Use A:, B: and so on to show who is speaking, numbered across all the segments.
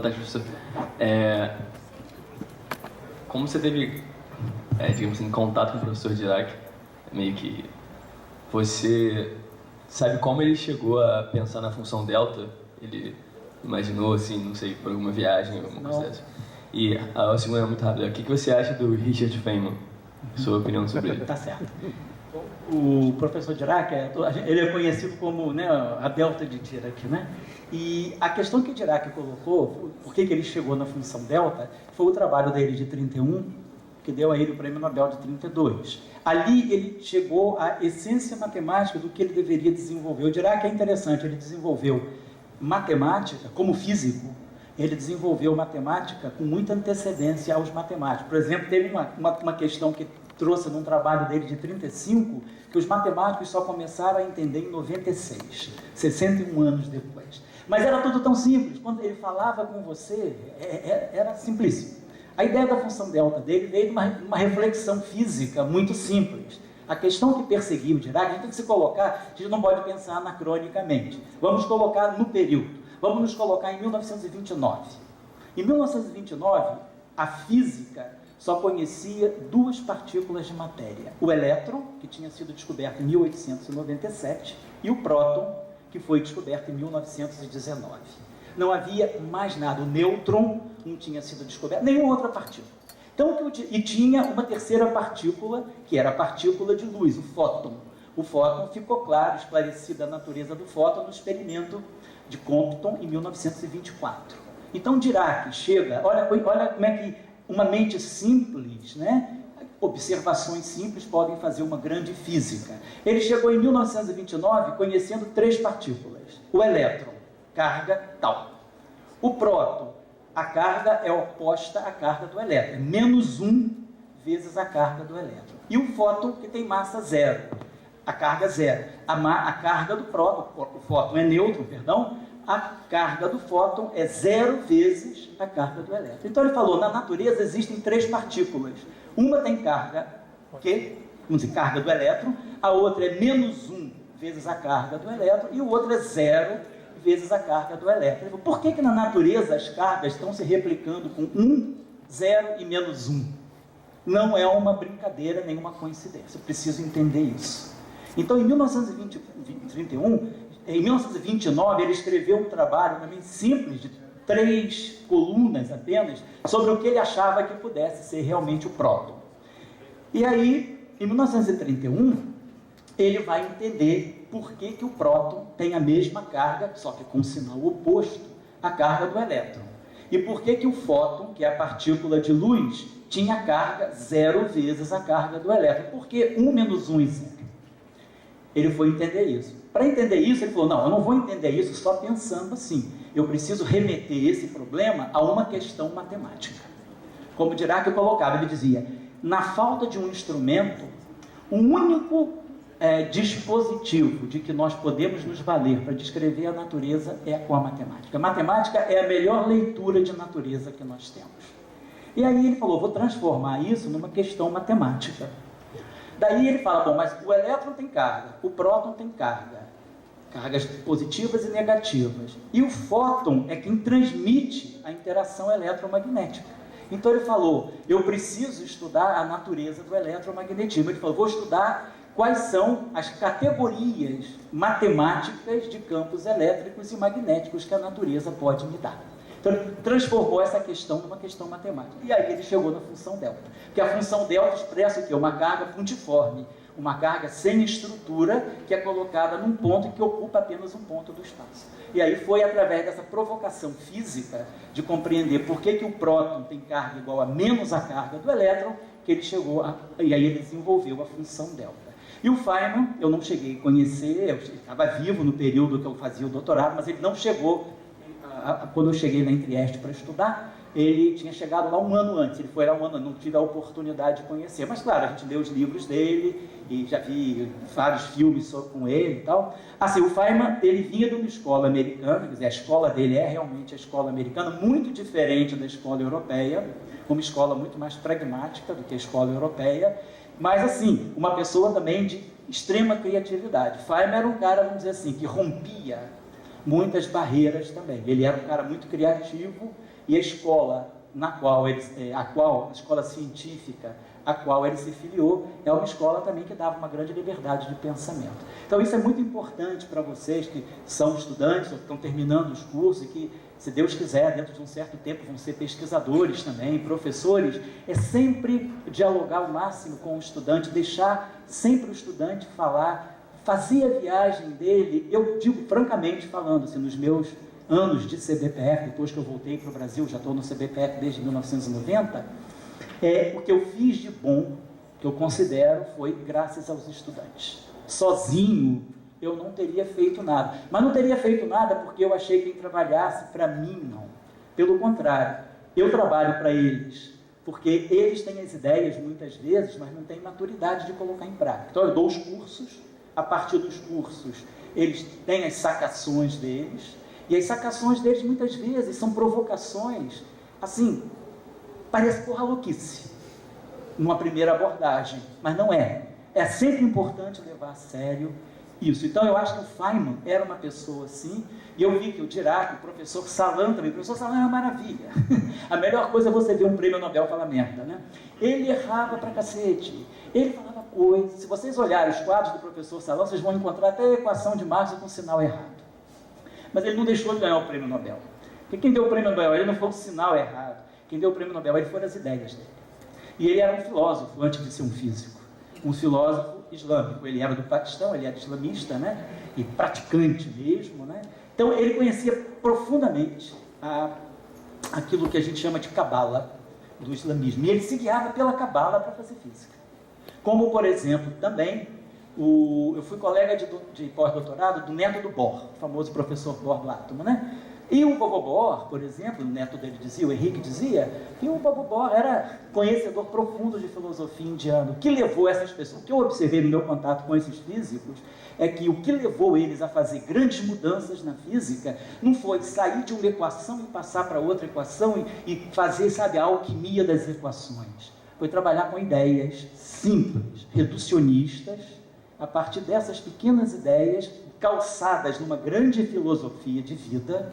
A: Professor. Como você teve, digamos assim, contato com o professor Dirac, meio que você sabe como ele chegou a pensar na função delta? Ele imaginou, assim, não sei, por alguma viagem, alguma coisa dessa? E a segunda é muito rápida. O que você acha do Richard Feynman? Sua opinião sobre ele?
B: Tá certo. O professor Dirac, ele é conhecido como, né, a delta de Dirac, né? E a questão que Dirac colocou, por que ele chegou na função delta, foi o trabalho dele de 31, que deu a ele o prêmio Nobel de 32. Ali ele chegou à essência matemática do que ele deveria desenvolver. O Dirac é interessante, ele desenvolveu matemática como físico. Ele desenvolveu matemática com muita antecedência aos matemáticos. Por exemplo, teve uma questão que trouxe num trabalho dele de 35, que os matemáticos só começaram a entender em 96, 61 anos depois. Mas era tudo tão simples, quando ele falava com você, era simplíssimo. A ideia da função delta dele veio de uma reflexão física muito simples. A questão que perseguiu o Dirac, a gente tem que se colocar, a gente não pode pensar anacronicamente. Vamos colocar no período. Vamos nos colocar em 1929. Em 1929, a física só conhecia duas partículas de matéria. O elétron, que tinha sido descoberto em 1897, e o próton, que foi descoberto em 1919. Não havia mais nada. O nêutron não tinha sido descoberto, nenhuma outra partícula. Então, e tinha uma terceira partícula, que era a partícula de luz, o fóton. O fóton ficou claro, esclarecida a natureza do fóton no experimento de Compton em 1924. Então Dirac chega, olha como é que uma mente simples, né? Observações simples podem fazer uma grande física. Ele chegou em 1929 conhecendo três partículas. O elétron, carga tal. O próton, a carga é oposta à carga do elétron, é -1 vezes a carga do elétron. E o fóton, que tem massa zero, a carga zero. A carga do próton, o fóton é neutro, perdão, a carga do fóton é 0 vezes a carga do elétron. Então ele falou, na natureza existem três partículas. Uma tem carga, vamos dizer, carga do elétron, a outra é -1 vezes a carga do elétron, e o outro é 0 vezes a carga do elétron. Ele falou, por que na natureza as cargas estão se replicando com 1, 0 e -1? Não é uma brincadeira, nem uma coincidência. Eu preciso entender isso. Então, em 1929, ele escreveu um trabalho também simples, de 3 colunas apenas, sobre o que ele achava que pudesse ser realmente o próton. E aí, em 1931, ele vai entender por que o próton tem a mesma carga, só que com um sinal oposto, à carga do elétron. E por que o fóton, que é a partícula de luz, tinha carga 0 vezes a carga do elétron. Por que 1 menos 1 e 0? Ele foi entender isso. Para entender isso, ele falou, não, eu não vou entender isso só pensando assim. Eu preciso remeter esse problema a uma questão matemática. Como Dirac colocava, ele dizia, na falta de um instrumento, o único dispositivo de que nós podemos nos valer para descrever a natureza é com a matemática. A matemática é a melhor leitura de natureza que nós temos. E aí ele falou, vou transformar isso numa questão matemática. Daí ele fala, bom, mas o elétron tem carga, o próton tem carga, cargas positivas e negativas. E o fóton é quem transmite a interação eletromagnética. Então ele falou, eu preciso estudar a natureza do eletromagnetismo. Ele falou, vou estudar quais são as categorias matemáticas de campos elétricos e magnéticos que a natureza pode me dar. Então ele transformou essa questão numa questão matemática. E aí ele chegou na função delta. Porque a função delta expressa o quê? Uma carga puntiforme, uma carga sem estrutura que é colocada num ponto que ocupa apenas um ponto do espaço. E aí foi através dessa provocação física de compreender por que o próton tem carga igual a menos a carga do elétron, que ele chegou e aí ele desenvolveu a função delta. E o Feynman, eu não cheguei a conhecer, eu estava vivo no período que eu fazia o doutorado, mas ele não chegou, quando eu cheguei na Trieste para estudar, ele tinha chegado lá um ano antes, ele foi lá um ano, não tive a oportunidade de conhecer, mas claro, a gente leu os livros dele, e já vi vários filmes com ele e tal. Assim, o Feynman, ele vinha de uma escola americana, quer dizer, a escola dele é realmente a escola americana, muito diferente da escola europeia, uma escola muito mais pragmática do que a escola europeia, mas assim, uma pessoa também de extrema criatividade. Feynman era um cara, vamos dizer assim, que rompia muitas barreiras também. Ele era um cara muito criativo e a escola a escola científica a qual ele se filiou, é uma escola também que dava uma grande liberdade de pensamento. Então isso é muito importante para vocês que são estudantes ou que estão terminando os cursos e que, se Deus quiser, dentro de um certo tempo vão ser pesquisadores também, professores, é sempre dialogar ao máximo com o estudante, deixar sempre o estudante falar, fazer a viagem dele. Eu digo francamente falando, assim, nos meus anos de CBPF, depois que eu voltei para o Brasil, já estou no CBPF desde 1990, o que eu fiz de bom, que eu considero, foi graças aos estudantes. Sozinho, eu não teria feito nada. Mas não teria feito nada porque eu achei que quem trabalhasse para mim, não. Pelo contrário, eu trabalho para eles, porque eles têm as ideias muitas vezes, mas não têm maturidade de colocar em prática. Então eu dou os cursos, a partir dos cursos eles têm as sacações deles, e as sacações deles muitas vezes são provocações, assim, parece porra louquice, numa primeira abordagem, mas não é. É sempre importante levar a sério isso. Então eu acho que o Feynman era uma pessoa assim, e eu vi que o Dirac, o professor Salan também, o professor Salan é uma maravilha. A melhor coisa é você ver um prêmio Nobel falar merda, né? Ele errava pra cacete, ele falava coisas. Se vocês olharem os quadros do professor Salan, vocês vão encontrar até a equação de Marx com sinal errado. Mas ele não deixou de ganhar o prêmio Nobel. Porque quem deu o prêmio Nobel, ele não foi o sinal errado. Quem deu o prêmio Nobel, ele foram as ideias dele. E ele era um filósofo, antes de ser um físico. Um filósofo islâmico. Ele era do Paquistão, ele era islamista, né? E praticante mesmo, né? Então, ele conhecia profundamente aquilo que a gente chama de cabala do islamismo. E ele se guiava pela cabala para fazer física. Como, por exemplo, também, eu fui colega de pós-doutorado do neto do Bohr, o famoso professor Bohr do átomo, né? E o Bobo Bohr, por exemplo, o neto dele dizia, o Henrique dizia, que o Bobo Bohr era conhecedor profundo de filosofia indiana. O que levou essas pessoas, o que eu observei no meu contato com esses físicos, é que o que levou eles a fazer grandes mudanças na física não foi sair de uma equação e passar para outra equação e fazer, sabe, a alquimia das equações. Foi trabalhar com ideias simples, reducionistas, a partir dessas pequenas ideias, calçadas numa grande filosofia de vida,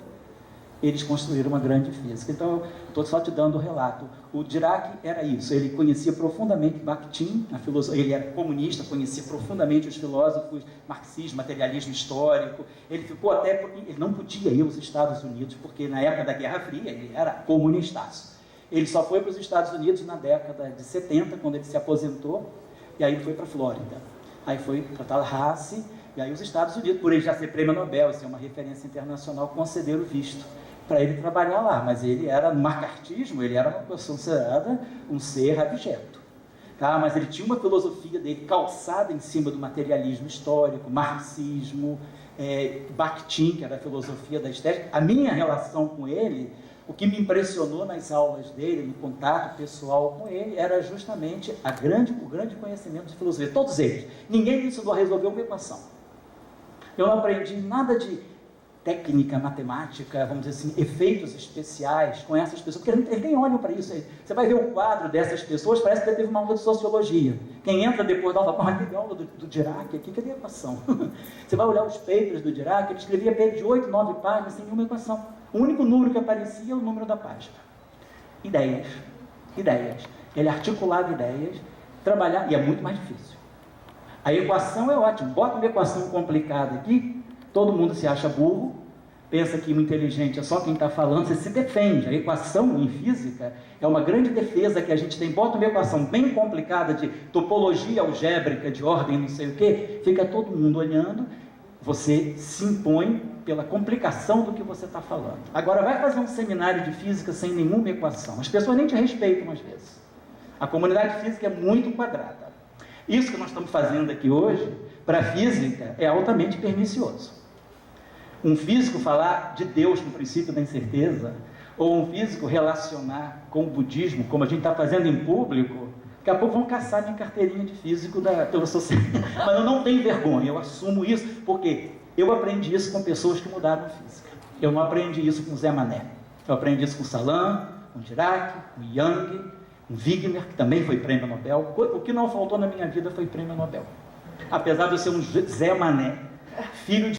B: eles construíram uma grande física. Então, estou só te dando o relato. O Dirac era isso, ele conhecia profundamente Bakhtin, a filosofia, ele era comunista, conhecia profundamente os filósofos, marxismo, materialismo histórico. Ele ficou até, ele não podia ir aos Estados Unidos, porque na época da Guerra Fria ele era comunistaço. Ele só foi para os Estados Unidos na década de 70, quando ele se aposentou, e aí foi para a Flórida. Aí foi para Tallahassee, e aí os Estados Unidos, por ele já ser prêmio Nobel, ser uma referência internacional, concederam o visto para ele trabalhar lá, mas ele era, no macartismo, ele era uma pessoa considerada um ser abjeto. Tá? Mas ele tinha uma filosofia dele calçada em cima do materialismo histórico, marxismo, Bakhtin, que era a filosofia da estética. A minha relação com ele, o que me impressionou nas aulas dele, no contato pessoal com ele, era justamente o grande conhecimento de filosofia. Todos eles. Ninguém me ensinou a resolver uma equação. Eu não aprendi nada de técnica, matemática, vamos dizer assim, efeitos especiais com essas pessoas, porque eles nem olham para isso. Você vai ver o quadro dessas pessoas, parece que teve uma aula de sociologia. Quem entra depois da aula, mas teve aula do Dirac aqui, cadê a equação? Você vai olhar os papers do Dirac, ele escrevia papers de 8, 9 páginas sem nenhuma equação. O único número que aparecia é o número da página. Ideias. Ele articulava ideias, trabalhar, e é muito mais difícil. A equação é ótima. Bota uma equação complicada aqui, todo mundo se acha burro, pensa que o inteligente é só quem está falando, você se defende. A equação em física é uma grande defesa que a gente tem. Bota uma equação bem complicada de topologia algébrica, de ordem não sei o quê, fica todo mundo olhando, você se impõe pela complicação do que você está falando. Agora vai fazer um seminário de física sem nenhuma equação. As pessoas nem te respeitam às vezes. A comunidade física é muito quadrada. Isso que nós estamos fazendo aqui hoje, para a física, é altamente pernicioso. Um físico falar de Deus no princípio da incerteza, ou um físico relacionar com o budismo, como a gente está fazendo em público, daqui a pouco vão caçar minha carteirinha de físico pela sociedade. Mas eu não tenho vergonha, eu assumo isso, porque eu aprendi isso com pessoas que mudaram a física. Eu não aprendi isso com Zé Mané. Eu aprendi isso com Salan, com Dirac, com Young, com Wigner, que também foi prêmio Nobel. O que não faltou na minha vida foi prêmio Nobel. Apesar de eu ser um Zé Mané, filho de